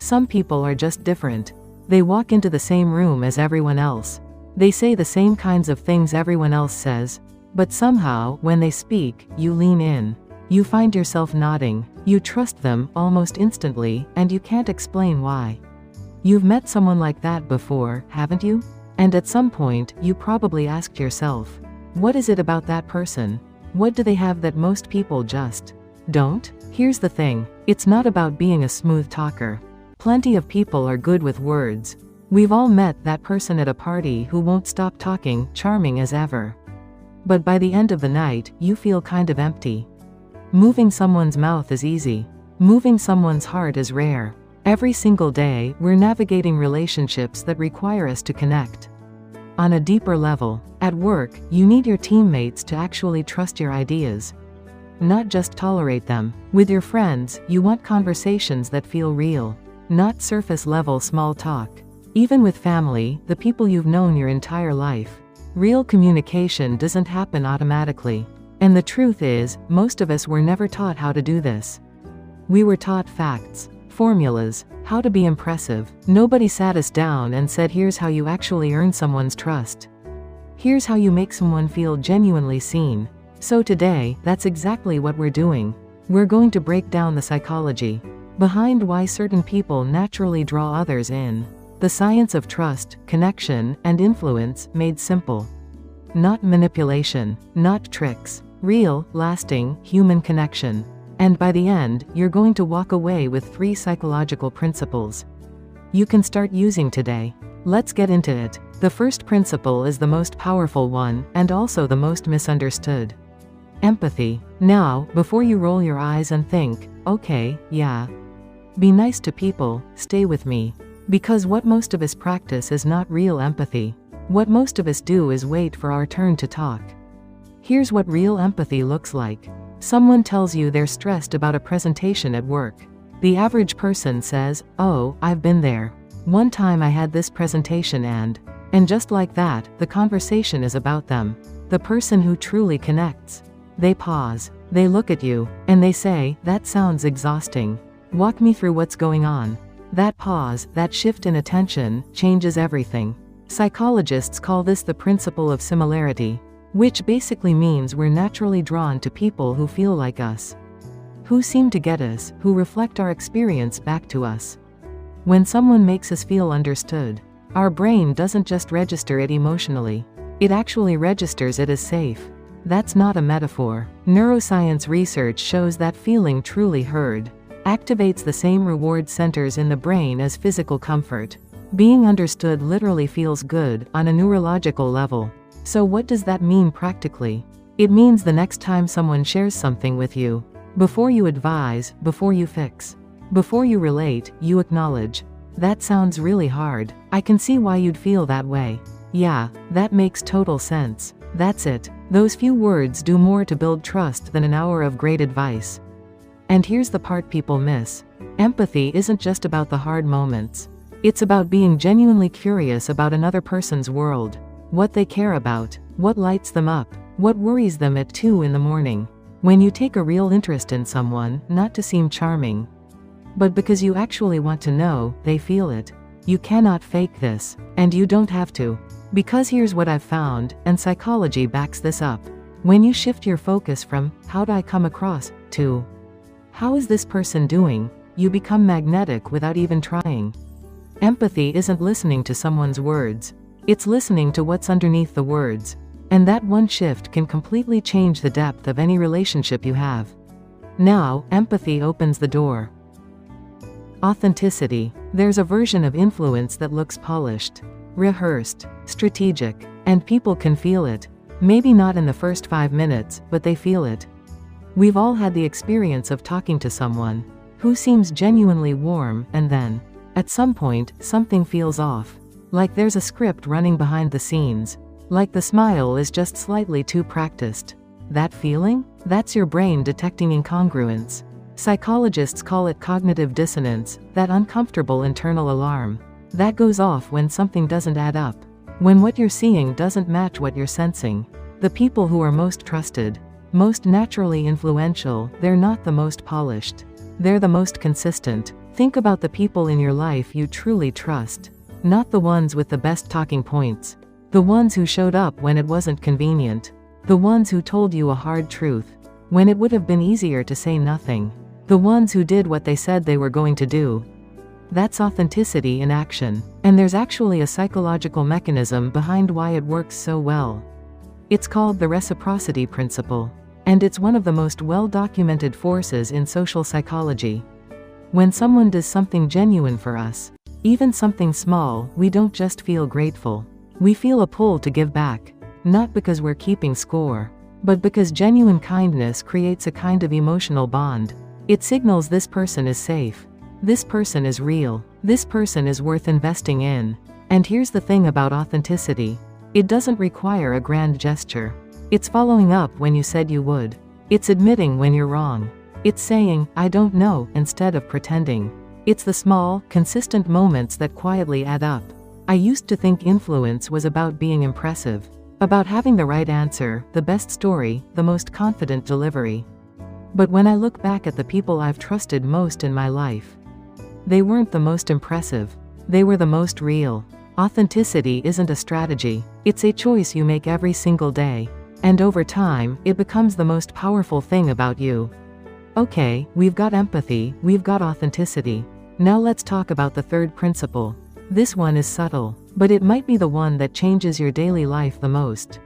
Some people are just different. They walk into the same room as everyone else. They say the same kinds of things everyone else says. But somehow, when they speak, you lean in. You find yourself nodding. You trust them almost instantly, and you can't explain why. You've met someone like that before, haven't you? And at some point, you probably asked yourself, what is it about that person? What do they have that most people just don't? Here's the thing. It's not about being a smooth talker. Plenty of people are good with words. We've all met that person at a party who won't stop talking, charming as ever. But by the end of the night, you feel kind of empty. Moving someone's mouth is easy. Moving someone's heart is rare. Every single day, we're navigating relationships that require us to connect. On a deeper level, at work, you need your teammates to actually trust your ideas. Not just tolerate them. With your friends, you want conversations that feel real. Not surface-level small talk. Even with family, the people you've known your entire life. Real communication doesn't happen automatically. And the truth is, most of us were never taught how to do this. We were taught facts, formulas, how to be impressive. Nobody sat us down and said, here's how you actually earn someone's trust. Here's how you make someone feel genuinely seen. So today, that's exactly what we're doing. We're going to break down the psychology behind why certain people naturally draw others in. The science of trust, connection, and influence made simple. Not manipulation, not tricks. Real, lasting, human connection. And by the end, you're going to walk away with 3 psychological principles you can start using today. Let's get into it. The first principle is the most powerful one, and also the most misunderstood. Empathy. Now, before you roll your eyes and think, okay, yeah, be nice to people, stay with me. Because what most of us practice is not real empathy. What most of us do is wait for our turn to talk. Here's what real empathy looks like. Someone tells you they're stressed about a presentation at work. The average person says, oh, I've been there. One time I had this presentation and just like that, the conversation is about them. The person who truly connects. They pause. They look at you, and they say, that sounds exhausting. Walk me through what's going on. That pause, that shift in attention, changes everything. Psychologists call this the principle of similarity, which basically means we're naturally drawn to people who feel like us, who seem to get us, who reflect our experience back to us. When someone makes us feel understood, our brain doesn't just register it emotionally. It actually registers it as safe. That's not a metaphor. Neuroscience research shows that feeling truly heard activates the same reward centers in the brain as physical comfort. Being understood literally feels good on a neurological level. So what does that mean practically? It means the next time someone shares something with you, before you advise, before you fix, before you relate, you acknowledge. That sounds really hard. I can see why you'd feel that way. Yeah, that makes total sense. That's it. Those few words do more to build trust than an hour of great advice. And here's the part people miss. Empathy isn't just about the hard moments. It's about being genuinely curious about another person's world. What they care about, what lights them up, what worries them at 2 in the morning. When you take a real interest in someone, not to seem charming, but because you actually want to know, they feel it. You cannot fake this, and you don't have to. Because here's what I've found, and psychology backs this up. When you shift your focus from, how do I come across, to, how is this person doing, you become magnetic without even trying. Empathy isn't listening to someone's words. It's listening to what's underneath the words. And that one shift can completely change the depth of any relationship you have. Now, empathy opens the door. Authenticity. There's a version of influence that looks polished, rehearsed, strategic, and people can feel it. Maybe not in the first 5 minutes, but they feel it. We've all had the experience of talking to someone who seems genuinely warm, and then, at some point, something feels off. Like there's a script running behind the scenes. Like the smile is just slightly too practiced. That feeling? That's your brain detecting incongruence. Psychologists call it cognitive dissonance, that uncomfortable internal alarm that goes off when something doesn't add up. When what you're seeing doesn't match what you're sensing. The people who are most trusted, most naturally influential, they're not the most polished. They're the most consistent. Think about the people in your life you truly trust. Not the ones with the best talking points. The ones who showed up when it wasn't convenient. The ones who told you a hard truth when it would have been easier to say nothing. The ones who did what they said they were going to do. That's authenticity in action. And there's actually a psychological mechanism behind why it works so well. It's called the reciprocity principle. And it's one of the most well-documented forces in social psychology. When someone does something genuine for us, even something small, we don't just feel grateful. We feel a pull to give back. Not because we're keeping score, but because genuine kindness creates a kind of emotional bond. It signals this person is safe. This person is real. This person is worth investing in. And here's the thing about authenticity. It doesn't require a grand gesture. It's following up when you said you would. It's admitting when you're wrong. It's saying, I don't know, instead of pretending. It's the small, consistent moments that quietly add up. I used to think influence was about being impressive. About having the right answer, the best story, the most confident delivery. But when I look back at the people I've trusted most in my life, they weren't the most impressive. They were the most real. Authenticity isn't a strategy. It's a choice you make every single day. And over time, it becomes the most powerful thing about you. Okay, we've got empathy, we've got authenticity. Now let's talk about the third principle. This one is subtle, but it might be the one that changes your daily life the most.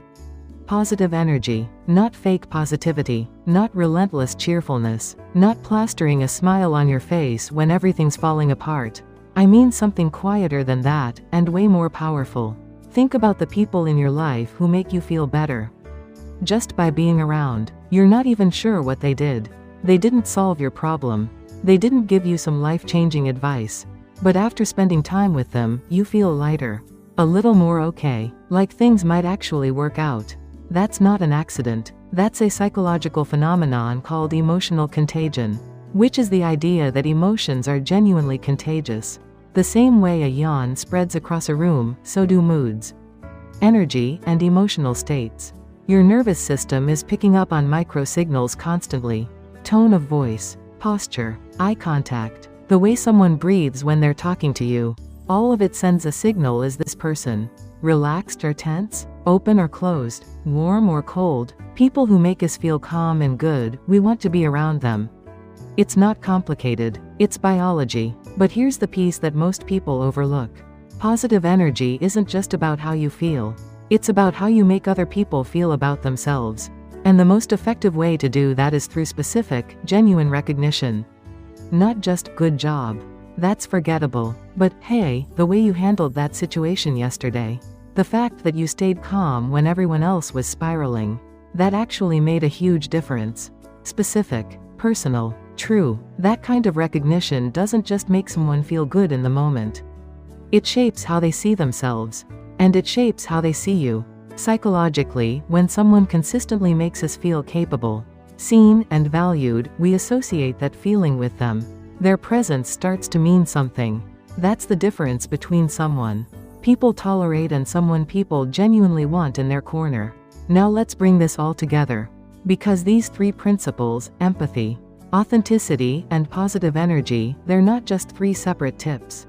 Positive energy. Not fake positivity. Not relentless cheerfulness. Not plastering a smile on your face when everything's falling apart. I mean something quieter than that, and way more powerful. Think about the people in your life who make you feel better. Just by being around. You're not even sure what they did. They didn't solve your problem. They didn't give you some life-changing advice. But after spending time with them, you feel lighter. A little more okay. Like things might actually work out. That's not an accident. That's a psychological phenomenon called emotional contagion. Which is the idea that emotions are genuinely contagious. The same way a yawn spreads across a room, so do moods. Energy and emotional states. Your nervous system is picking up on micro-signals constantly. Tone of voice, posture, eye contact, the way someone breathes when they're talking to you. All of it sends a signal. Is this person relaxed or tense? Open or closed? Warm or cold? People who make us feel calm and good, we want to be around them. It's not complicated. It's biology. But here's the piece that most people overlook. Positive energy isn't just about how you feel. It's about how you make other people feel about themselves. And the most effective way to do that is through specific, genuine recognition. Not just, good job. That's forgettable. But, hey, the way you handled that situation yesterday. The fact that you stayed calm when everyone else was spiraling. That actually made a huge difference. Specific, personal, true. That kind of recognition doesn't just make someone feel good in the moment. It shapes how they see themselves. And it shapes how they see you. Psychologically, when someone consistently makes us feel capable, seen, and valued, we associate that feeling with them. Their presence starts to mean something. That's the difference between someone people tolerate and someone people genuinely want in their corner. Now let's bring this all together. Because these three principles, empathy, authenticity, and positive energy, they're not just three separate tips.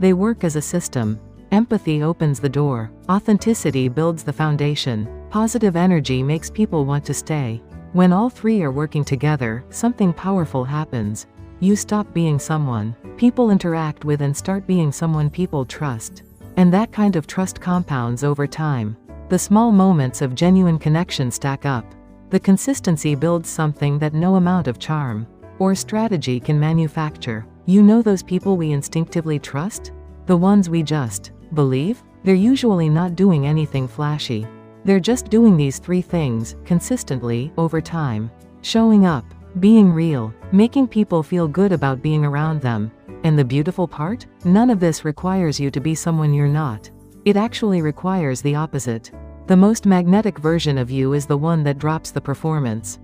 They work as a system. Empathy opens the door. Authenticity builds the foundation. Positive energy makes people want to stay. When all three are working together, something powerful happens. You stop being someone people interact with and start being someone people trust. And that kind of trust compounds over time. The small moments of genuine connection stack up. The consistency builds something that no amount of charm or strategy can manufacture. You know those people we instinctively trust? The ones we just believe? They're usually not doing anything flashy. They're just doing these three things, consistently, over time. Showing up, being real, making people feel good about being around them. And the beautiful part? None of this requires you to be someone you're not. It actually requires the opposite. The most magnetic version of you is the one that drops the performance.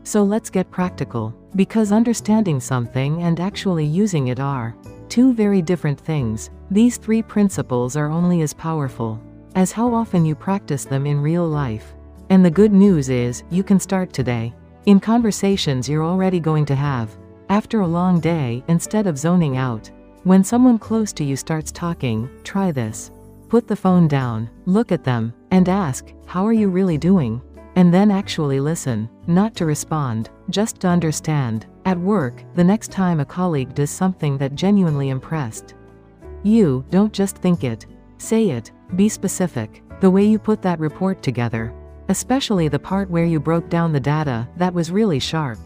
So let's get practical. Because understanding something and actually using it are two very different things. These three principles are only as powerful as how often you practice them in real life. And the good news is, you can start today. In conversations you're already going to have. After a long day, instead of zoning out, when someone close to you starts talking, try this. Put the phone down, look at them, and ask, "How are you really doing?" And then actually listen, not to respond, just to understand. At work, the next time a colleague does something that genuinely impressed you, don't just think it. Say it, be specific. The way you put that report together. Especially the part where you broke down the data, that was really sharp.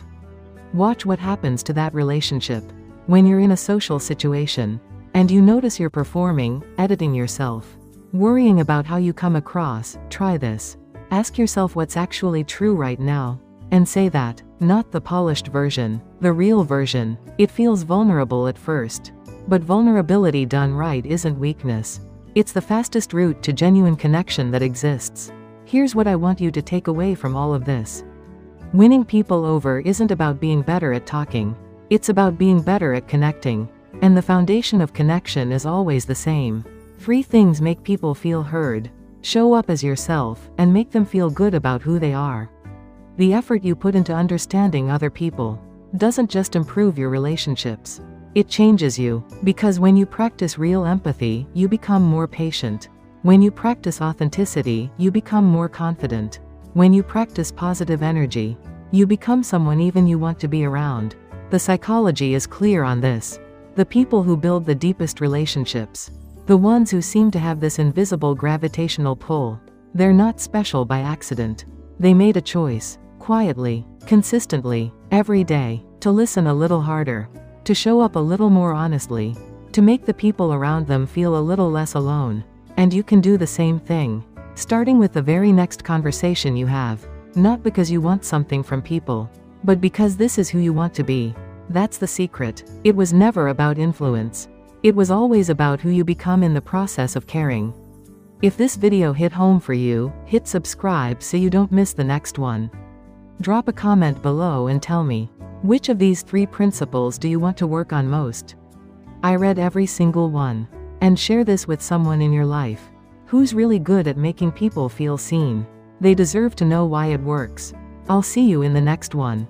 Watch what happens to that relationship. When you're in a social situation, and you notice you're performing, editing yourself, worrying about how you come across, try this. Ask yourself what's actually true right now. And say that, not the polished version, the real version. It feels vulnerable at first. But vulnerability done right isn't weakness. It's the fastest route to genuine connection that exists. Here's what I want you to take away from all of this. Winning people over isn't about being better at talking. It's about being better at connecting. And the foundation of connection is always the same. 3 things make people feel heard. Show up as yourself, and make them feel good about who they are. The effort you put into understanding other people doesn't just improve your relationships. It changes you, because when you practice real empathy, you become more patient. When you practice authenticity, you become more confident. When you practice positive energy, you become someone even you want to be around. The psychology is clear on this. The people who build the deepest relationships, the ones who seem to have this invisible gravitational pull, they're not special by accident. They made a choice, quietly, consistently, every day, to listen a little harder, to show up a little more honestly, to make the people around them feel a little less alone. And you can do the same thing, starting with the very next conversation you have, not because you want something from people, but because this is who you want to be. That's the secret. It was never about influence. It was always about who you become in the process of caring. If this video hit home for you, hit subscribe so you don't miss the next one. Drop a comment below and tell me, which of these 3 principles do you want to work on most? I read every single one. And share this with someone in your life who's really good at making people feel seen. They deserve to know why it works. I'll see you in the next one.